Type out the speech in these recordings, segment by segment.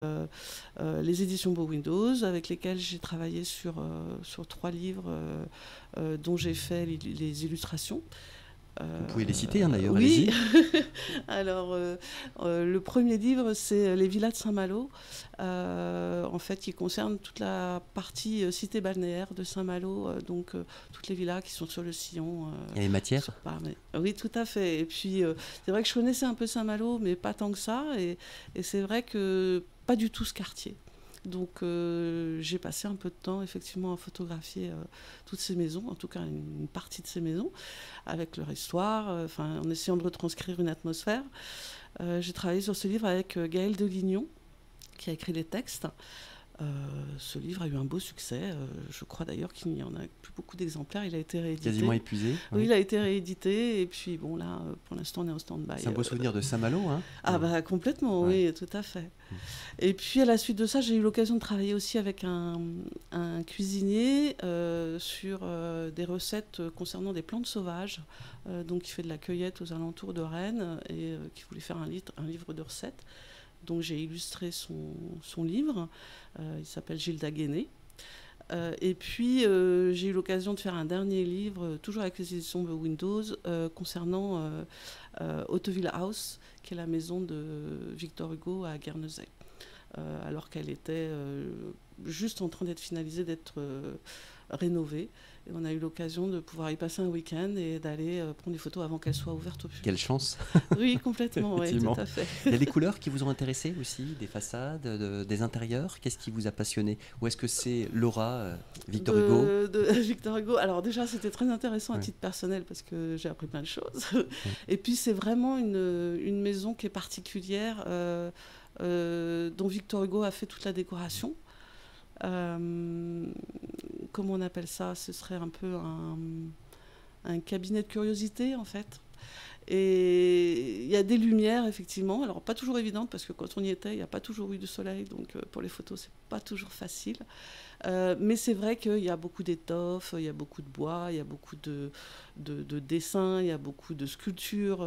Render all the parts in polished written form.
les éditions Beau Windows, avec lesquelles j'ai travaillé sur 3 livres dont j'ai fait les illustrations. Vous pouvez les citer, hein, d'ailleurs, Oui. allez-y. Alors, le premier livre, c'est Les villas de Saint-Malo, en fait, qui concerne toute la partie cité balnéaire de Saint-Malo, donc toutes les villas qui sont sur le sillon. Il y a les matières. Sur Paris. Oui, tout à fait. Et puis, c'est vrai que je connaissais un peu Saint-Malo, mais pas tant que ça. Et c'est vrai que pas du tout ce quartier. Donc j'ai passé un peu de temps effectivement à photographier toutes ces maisons, en tout cas une partie de ces maisons, avec leur histoire, en essayant de retranscrire une atmosphère. J'ai travaillé sur ce livre avec Gaël Delignon, qui a écrit les textes. Ce livre a eu un beau succès. Je crois d'ailleurs qu'il n'y en a plus beaucoup d'exemplaires. Il a été réédité. Quasiment épuisé. Oui, il a été réédité. Et puis, bon, là, pour l'instant, on est en stand-by. C'est un beau souvenir de Saint-Malo, hein. Ah, bah, complètement, ouais. Oui, tout à fait. Et puis, à la suite de ça, j'ai eu l'occasion de travailler aussi avec un cuisinier sur des recettes concernant des plantes sauvages. Donc, il fait de la cueillette aux alentours de Rennes et qui voulait faire un livre de recettes. Donc j'ai illustré son livre, il s'appelle Gilles Daguenet. Et puis j'ai eu l'occasion de faire un dernier livre, toujours avec les éditions de Windows, concernant Hauteville House, qui est la maison de Victor Hugo à Guernesey. Alors qu'elle était juste en train d'être finalisée, d'être rénovée. Et on a eu l'occasion de pouvoir y passer un week-end et d'aller prendre des photos avant qu'elle soit ouverte au public. Quelle chance. Oui, complètement, oui, tout à fait. Il y a des couleurs qui vous ont intéressé aussi, des façades, des intérieurs. Qu'est-ce qui vous a passionné? Ou est-ce que c'est l'aura Victor Hugo de Victor Hugo. Alors déjà, c'était très intéressant à titre personnel parce que j'ai appris plein de choses. Et puis c'est vraiment une maison qui est particulière, dont Victor Hugo a fait toute la décoration. Comment on appelle ça? Ce serait un peu un cabinet de curiosité, en fait. Et il y a des lumières, effectivement. Alors, pas toujours évidentes, parce que quand on y était, il n'y a pas toujours eu de soleil. Donc, pour les photos, c'est pas toujours facile. Mais c'est vrai qu'il y a beaucoup d'étoffes, il y a beaucoup de bois, il y a beaucoup de dessins, il y a beaucoup de sculptures.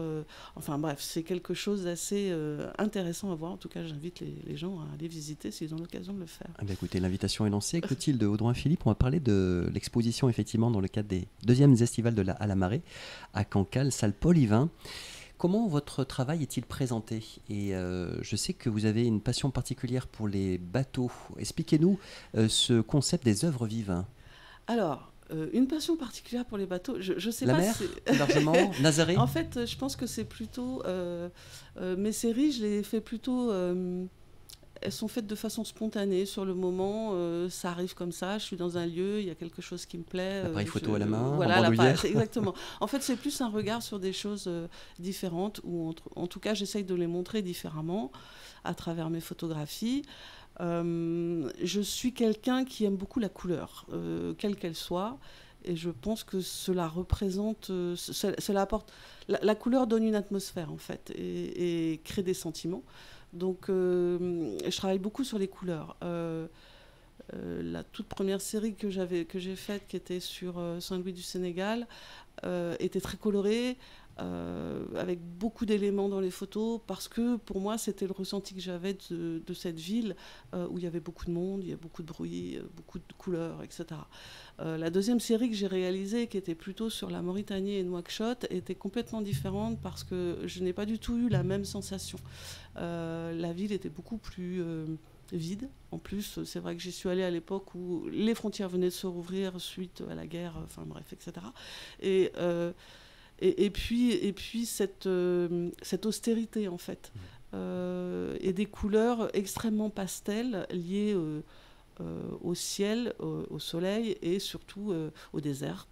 Enfin bref, c'est quelque chose d'assez intéressant à voir. En tout cas, j'invite les gens à aller visiter s'ils ont l'occasion de le faire. Ah bien, écoutez, l'invitation est lancée. Clotilde Audouin-Philippe, on va parler de l'exposition, effectivement, dans le cadre des deuxièmes estivales de à la Marée, à Cancale, salle Paul Yvain. Comment votre travail est-il présenté? Et je sais que vous avez une passion particulière pour les bateaux. Expliquez-nous ce concept des œuvres vives. Alors, une passion particulière pour les bateaux, je sais la pas. La mer, largement, Nazaré. En fait, je pense que c'est plutôt... mes séries, je les fais plutôt... elles sont faites de façon spontanée. Sur le moment, ça arrive comme ça. Je suis dans un lieu, il y a quelque chose qui me plaît. L'appareil photo à la main, voilà, en bandoulière. exactement. En fait, c'est plus un regard sur des choses différentes, ou en tout cas, j'essaye de les montrer différemment à travers mes photographies. Je suis quelqu'un qui aime beaucoup la couleur, quelle qu'elle soit. Et je pense que cela représente, cela apporte... La couleur donne une atmosphère, en fait, et crée des sentiments. Donc, je travaille beaucoup sur les couleurs. La toute première série que j'ai faite, qui était sur Saint-Louis du Sénégal, était très colorée, avec beaucoup d'éléments dans les photos, parce que pour moi, c'était le ressenti que j'avais de cette ville où il y avait beaucoup de monde, il y a beaucoup de bruit, beaucoup de couleurs, etc. La deuxième série que j'ai réalisée, qui était plutôt sur la Mauritanie et Nouakchott, était complètement différente parce que je n'ai pas du tout eu la même sensation. La ville était beaucoup plus vide. En plus, c'est vrai que j'y suis allée à l'époque où les frontières venaient de se rouvrir suite à la guerre, enfin bref, etc. Et puis cette austérité, en fait, et des couleurs extrêmement pastel liées au ciel, au soleil et surtout au désert.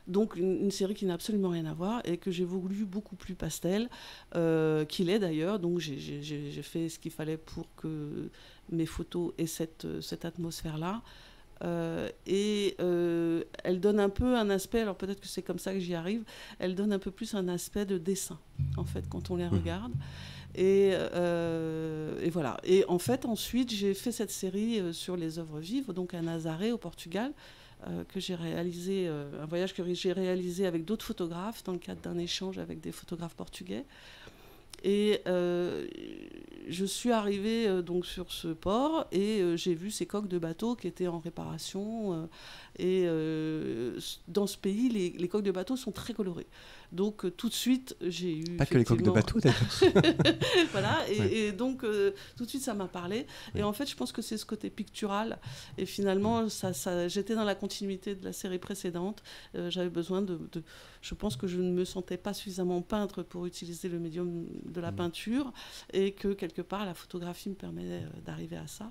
Donc une série qui n'a absolument rien à voir et que j'ai voulu beaucoup plus pastel, qu'il est d'ailleurs. Donc j'ai fait ce qu'il fallait pour que mes photos aient cette atmosphère-là. Elle donne un peu un aspect, alors peut-être que c'est comme ça que j'y arrive, elle donne un peu plus un aspect de dessin, en fait, quand on les regarde. Et voilà. Et en fait, ensuite, j'ai fait cette série sur les œuvres vives, donc à Nazaré, au Portugal, que j'ai réalisé, un voyage que j'ai réalisé avec d'autres photographes, dans le cadre d'un échange avec des photographes portugais. Et je suis arrivée donc sur ce port et j'ai vu ces coques de bateaux qui étaient en réparation. Dans ce pays, les coques de bateaux sont très colorées. Donc tout de suite, j'ai eu... Pas que les coques de bateaux, d'ailleurs. Voilà, et donc tout de suite, ça m'a parlé. Et en fait, je pense que c'est ce côté pictural. Et finalement, j'étais dans la continuité de la série précédente. J'avais besoin je pense que je ne me sentais pas suffisamment peintre pour utiliser le médium de la peinture et que quelque part, la photographie me permet d'arriver à ça.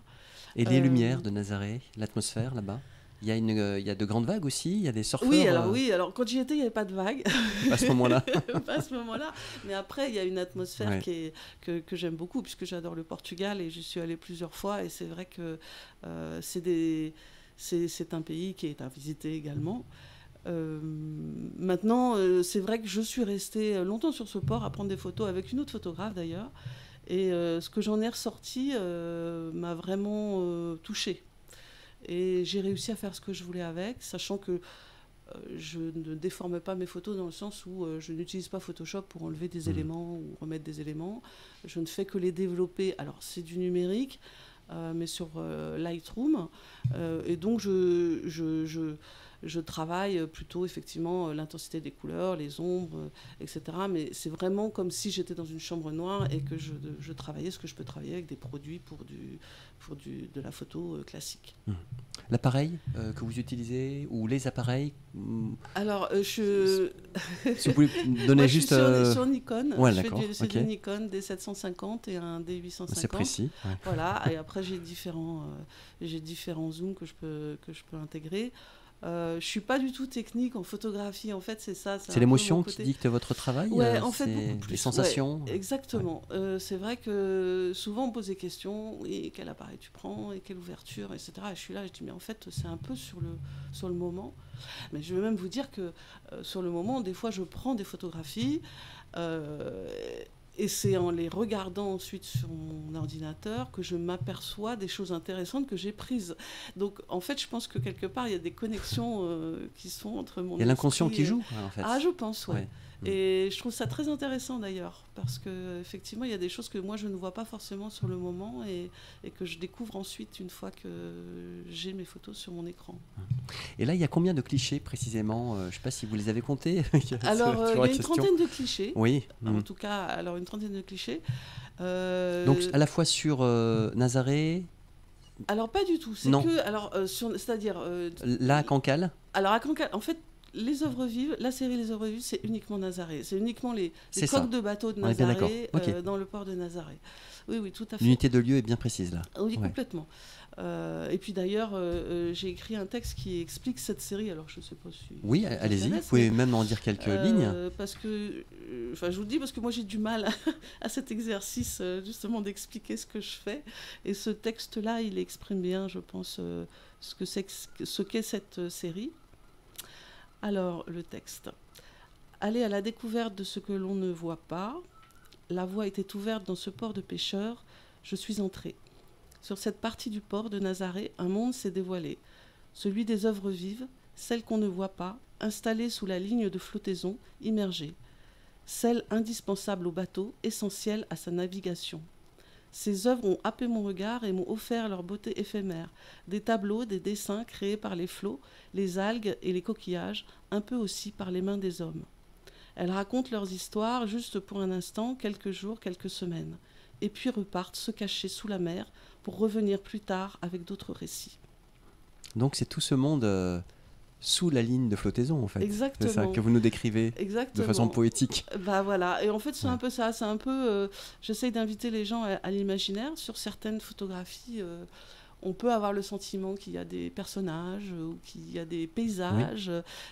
Et les lumières de Nazaré, l'atmosphère là-bas? Il y a de grandes vagues aussi, il y a des surfeurs. Oui, alors quand j'y étais, il n'y avait pas de vagues. À ce moment-là. Pas à ce moment-là. Mais après, il y a une atmosphère que j'aime beaucoup, puisque j'adore le Portugal et j'y suis allée plusieurs fois. Et c'est vrai que c'est un pays qui est à visiter également. Maintenant, c'est vrai que je suis restée longtemps sur ce port à prendre des photos avec une autre photographe d'ailleurs. Et ce que j'en ai ressorti m'a vraiment touchée. Et j'ai réussi à faire ce que je voulais avec, sachant que je ne déforme pas mes photos dans le sens où je n'utilise pas Photoshop pour enlever des éléments ou remettre des éléments. Je ne fais que les développer. Alors, c'est du numérique, mais sur Lightroom. Et donc, je travaille plutôt effectivement l'intensité des couleurs, les ombres, etc. Mais c'est vraiment comme si j'étais dans une chambre noire et que je travaillais ce que je peux travailler avec des produits pour de la photo classique. L'appareil que vous utilisez ou les appareils Alors, si vous pouvez me donner juste... Je suis sur Nikon. Ouais, c'est du Nikon D750 et un D850. C'est précis. Ouais. Voilà, et après j'ai différents zooms que je peux intégrer. Je suis pas du tout technique en photographie, en fait, c'est ça. C'est l'émotion qui dicte votre travail. Ouais, en fait, beaucoup plus. Les sensations. Ouais, exactement. Ouais. C'est vrai que souvent on pose des questions. Oui, quel appareil tu prends et quelle ouverture, etc. Et je suis là, je dis mais en fait c'est un peu sur le moment. Mais je vais même vous dire que sur le moment, des fois je prends des photographies. Et c'est en les regardant ensuite sur mon ordinateur que je m'aperçois des choses intéressantes que j'ai prises. Donc, en fait, je pense que quelque part, il y a des connexions qui sont entre mon esprit... Il y a l'inconscient qui joue, en fait. Ah, je pense, ouais. Et je trouve ça très intéressant, d'ailleurs, parce qu'effectivement, il y a des choses que moi, je ne vois pas forcément sur le moment et que je découvre ensuite une fois que j'ai mes photos sur mon écran. Et là, il y a combien de clichés, précisément Je ne sais pas si vous les avez comptés. Alors, il y a une trentaine de clichés. Oui. En tout cas, alors une trentaine de clichés. Donc, à la fois sur Nazaré... Alors, pas du tout. C'est que... Alors, c'est-à-dire... là, à Cancale. Alors, à Cancale, en fait... Les œuvres vives, la série Les œuvres vives, c'est uniquement Nazaré. C'est uniquement les coques de bateaux de Nazaré dans le port de Nazaré. Oui, tout à fait. L'unité de lieu est bien précise là. Oui, complètement. Et puis d'ailleurs, j'ai écrit un texte qui explique cette série. Alors, je ne sais pas si... Oui, allez-y. Vous pouvez même en dire quelques lignes. Parce que, je vous le dis, parce que moi, j'ai du mal à cet exercice, justement, d'expliquer ce que je fais. Et ce texte-là, il exprime bien, je pense, ce qu'est cette série. Alors, le texte. Aller à la découverte de ce que l'on ne voit pas. La voie était ouverte dans ce port de pêcheurs. Je suis entrée. Sur cette partie du port de Nazaré, un monde s'est dévoilé. Celui des œuvres vives, celles qu'on ne voit pas, installées sous la ligne de flottaison, immergées. Celles indispensables au bateau, essentielles à sa navigation. Ces œuvres ont happé mon regard et m'ont offert leur beauté éphémère. Des tableaux, des dessins créés par les flots, les algues et les coquillages, un peu aussi par les mains des hommes. Elles racontent leurs histoires juste pour un instant, quelques jours, quelques semaines, et puis repartent se cacher sous la mer pour revenir plus tard avec d'autres récits. Donc c'est tout ce monde sous la ligne de flottaison, en fait. Exactement. C'est ça que vous nous décrivez de façon poétique. Bah voilà, et en fait c'est un peu ça, c'est un peu... j'essaye d'inviter les gens à l'imaginaire. Sur certaines photographies, on peut avoir le sentiment qu'il y a des personnages ou qu'il y a des paysages.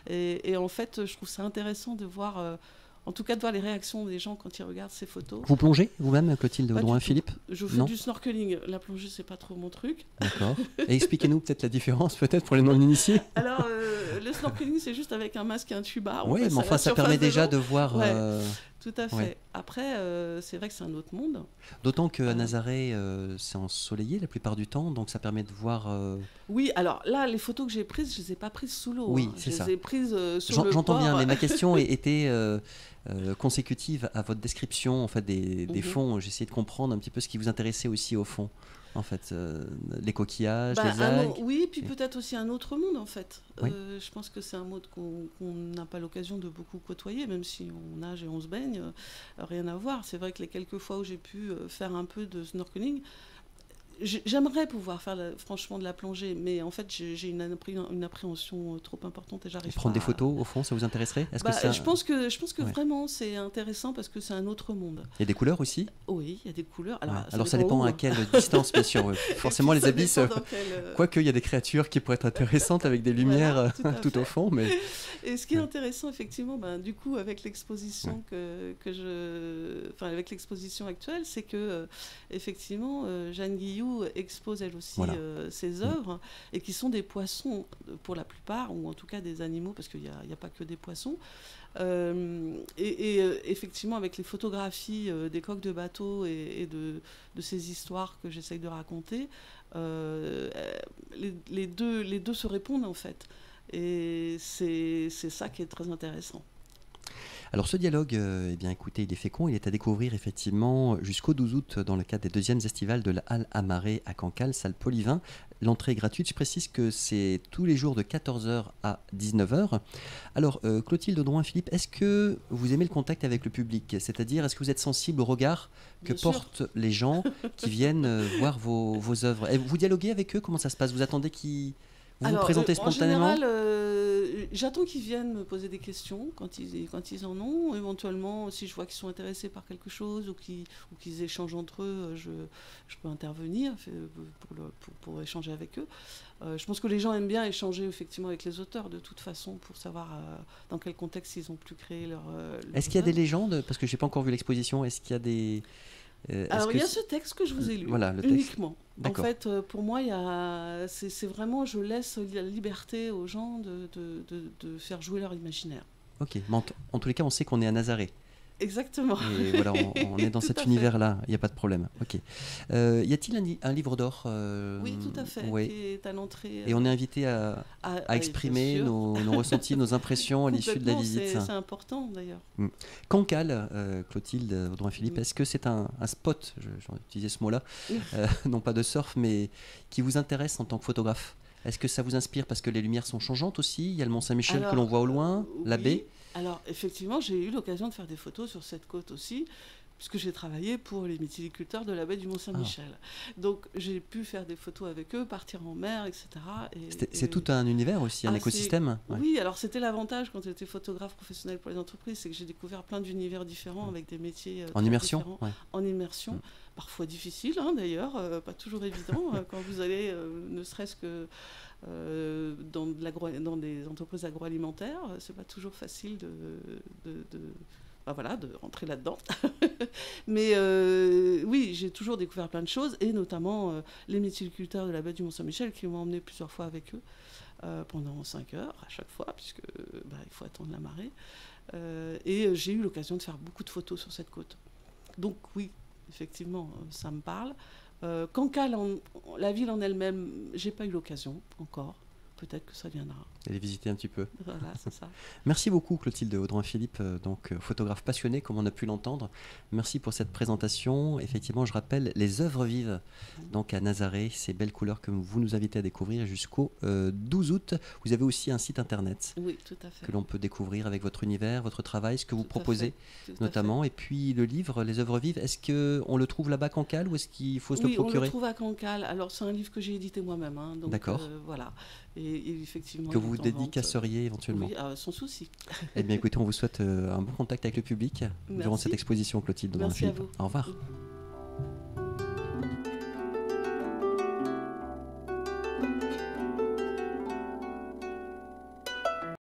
Oui. Et en fait, je trouve ça intéressant de voir... en tout cas, de voir les réactions des gens quand ils regardent ces photos. Vous plongez vous-même, Clotilde Audouin-Philippe? Je fais du snorkeling. La plongée, c'est pas trop mon truc. D'accord. Et expliquez-nous peut-être la différence, peut-être pour les non-initiés. Alors, le snorkeling, c'est juste avec un masque et un tuba. Oui, mais enfin, ça permet déjà de voir... tout à fait. Ouais. Après, c'est vrai que c'est un autre monde. D'autant qu'à Nazaré, c'est ensoleillé la plupart du temps, donc ça permet de voir... Oui, alors là, les photos que j'ai prises, je ne les ai pas prises sous l'eau. Oui, Hein. c'est Je ça. les ai prises sur le J'entends port. bien, mais ma question était consécutive à votre description en fait, des fonds. J'ai essayé de comprendre un petit peu ce qui vous intéressait aussi au fond. En fait, les coquillages, les algues. Oui, puis peut-être aussi un autre monde en fait. Oui. Je pense que c'est un monde qu'on n'a pas l'occasion de beaucoup côtoyer, même si on nage et on se baigne, rien à voir. C'est vrai que les quelques fois où j'ai pu faire un peu de snorkeling, j'aimerais pouvoir faire franchement de la plongée, mais en fait j'ai une appréhension trop importante et j'arrive pas. Prendre des photos au fond, ça vous intéresserait? Je pense que vraiment c'est intéressant parce que c'est un autre monde. Il y a des couleurs aussi? Oui, il y a des couleurs. Alors ça dépend à quelle distance, bien sûr. Forcément, les abysses. Quoique, il y a des créatures qui pourraient être intéressantes avec des lumières tout au fond. Mais... Et ce qui est intéressant, effectivement, du coup, avec l'exposition avec l'exposition actuelle, c'est que effectivement, Jeanne Guillou expose elle aussi ses œuvres et qui sont des poissons pour la plupart, ou en tout cas des animaux, parce qu'il n'y a pas que des poissons. Effectivement, avec les photographies des coques de bateaux et de ces histoires que j'essaye de raconter, les deux se répondent en fait. Et c'est ça qui est très intéressant. Alors ce dialogue, eh bien écoutez, il est fécond, il est à découvrir effectivement jusqu'au 12 août dans le cadre des deuxièmes estivales de la Halle Amarée à Cancale, salle Polyvin. L'entrée est gratuite, je précise que c'est tous les jours de 14h à 19h. Alors Clotilde Audouin-Philippe, est-ce que vous aimez le contact avec le public? C'est-à-dire, est-ce que vous êtes sensible au regard que portent les gens qui viennent voir vos œuvres? Et vous dialoguez avec eux? Comment ça se passe? Vous attendez qu'ils... Vous vous présentez spontanément? En général, j'attends qu'ils viennent me poser des questions quand ils en ont. Éventuellement, si je vois qu'ils sont intéressés par quelque chose ou qu'ils échangent entre eux, je peux intervenir pour échanger avec eux. Je pense que les gens aiment bien échanger effectivement avec les auteurs de toute façon pour savoir dans quel contexte ils ont pu créer leur Est-ce qu'il y a des légendes? Parce que je n'ai pas encore vu l'exposition. Est-ce qu'il y a des... Alors il y a ce texte que je vous ai lu, voilà, le uniquement. En fait, pour moi, c'est vraiment, je laisse la liberté aux gens de faire jouer leur imaginaire. Ok, en tous les cas, on sait qu'on est à Nazaré. Exactement. Et voilà, on est dans cet univers-là, il n'y a pas de problème. Ok. Y a-t-il un livre d'or Oui, tout à fait, qui est à l'entrée. Et on est invité à exprimer nos ressentis, nos impressions à l'issue de la visite. C'est important d'ailleurs. Cancale, Clotilde Audouin-Philippe, est-ce que c'est un spot, j'ai utilisé ce mot-là, non pas de surf, mais qui vous intéresse en tant que photographe? Est-ce que ça vous inspire parce que les lumières sont changeantes aussi? Il y a le Mont-Saint-Michel que l'on voit au loin, la baie. Alors, effectivement, j'ai eu l'occasion de faire des photos sur cette côte aussi, puisque j'ai travaillé pour les mytiliculteurs de la baie du Mont-Saint-Michel. Donc, j'ai pu faire des photos avec eux, partir en mer, etc. C'est tout un univers aussi, un écosystème. Oui, alors c'était l'avantage quand j'étais photographe professionnel pour les entreprises, c'est que j'ai découvert plein d'univers différents avec des métiers en immersion, différents, en immersion, parfois difficile d'ailleurs, pas toujours évident quand vous allez, ne serait-ce que dans des entreprises agroalimentaires, c'est pas toujours facile de rentrer là-dedans. Mais oui, j'ai toujours découvert plein de choses, et notamment les mytiliculteurs de la baie du Mont-Saint-Michel qui m'ont emmené plusieurs fois avec eux pendant 5 heures à chaque fois, puisque il faut attendre la marée. Et j'ai eu l'occasion de faire beaucoup de photos sur cette côte. Donc oui, effectivement, ça me parle. Cancale, la ville en elle-même, j'ai pas eu l'occasion encore. Peut-être que ça viendra. Allez visiter un petit peu. Voilà, c'est ça. Merci beaucoup Clotilde Audouin-Philippe, donc photographe passionné comme on a pu l'entendre. Merci pour cette présentation. Effectivement, je rappelle les œuvres vives donc à Nazaré, ces belles couleurs que vous nous invitez à découvrir jusqu'au 12 août. Vous avez aussi un site internet tout à fait, que l'on peut découvrir avec votre univers, votre travail, ce que vous proposez notamment. Et puis le livre, les œuvres vives, est-ce qu'on le trouve là-bas à Cancale ou est-ce qu'il faut se le procurer? Oui, on le trouve à Cancale. Alors c'est un livre que j'ai édité moi-même. D'accord. Voilà. Et effectivement, que vous dédicaceriez éventuellement. Oui, sans souci. Eh bien écoutez, on vous souhaite un bon contact avec le public durant cette exposition, Clotilde Audouin-Philippe. Merci à vous. Au revoir.